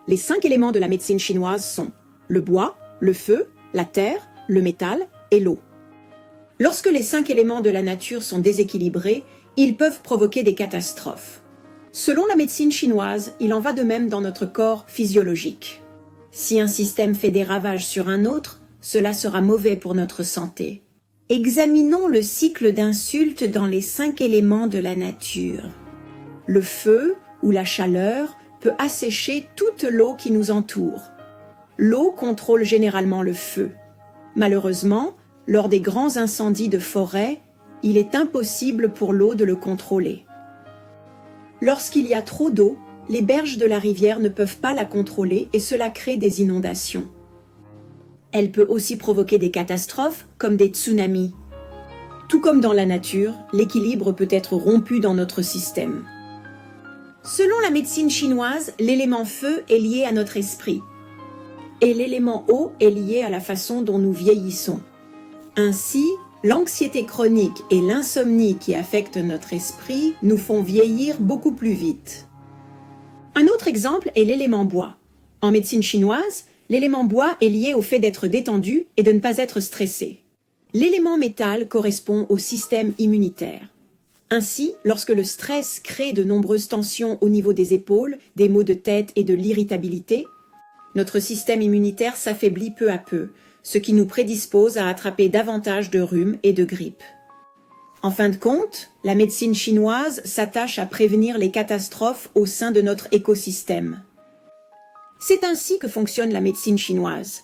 Les 5 éléments de la médecine chinoise sont le bois, le feu, la terre, le métal et l'eau. Lorsque les 5 éléments de la nature sont déséquilibrés, ils peuvent provoquer des catastrophes. Selon la médecine chinoise, il en va de même dans notre corps physiologique. Si un système fait des ravages sur un autre, cela sera mauvais pour notre santé. Examinons le cycle d'insulte dans les 5 éléments de la nature. Le feu ou la chaleur peut assécher toute l'eau qui nous entoure. L'eau contrôle généralement le feu. Malheureusement, lors des grands incendies de forêt, il est impossible pour l'eau de le contrôler. Lorsqu'il y a trop d'eau, les berges de la rivière ne peuvent pas la contrôler et cela crée des inondations. Elle peut aussi provoquer des catastrophes comme des tsunamis. Tout comme dans la nature, l'équilibre peut être rompu dans notre système. Selon la médecine chinoise, l'élément feu est lié à notre esprit et l'élément eau est lié à la façon dont nous vieillissons. Ainsi, l'anxiété chronique et l'insomnie qui affectent notre esprit nous font vieillir beaucoup plus vite. Un autre exemple est l'élément bois. En médecine chinoise, l'élément bois est lié au fait d'être détendu et de ne pas être stressé. L'élément métal correspond au système immunitaire. Ainsi, lorsque le stress crée de nombreuses tensions au niveau des épaules, des maux de tête et de l'irritabilité, notre système immunitaire s'affaiblit peu à peu, ce qui nous prédispose à attraper davantage de rhume et de grippe. En fin de compte, la médecine chinoise s'attache à prévenir les catastrophes au sein de notre écosystème. C'est ainsi que fonctionne la médecine chinoise.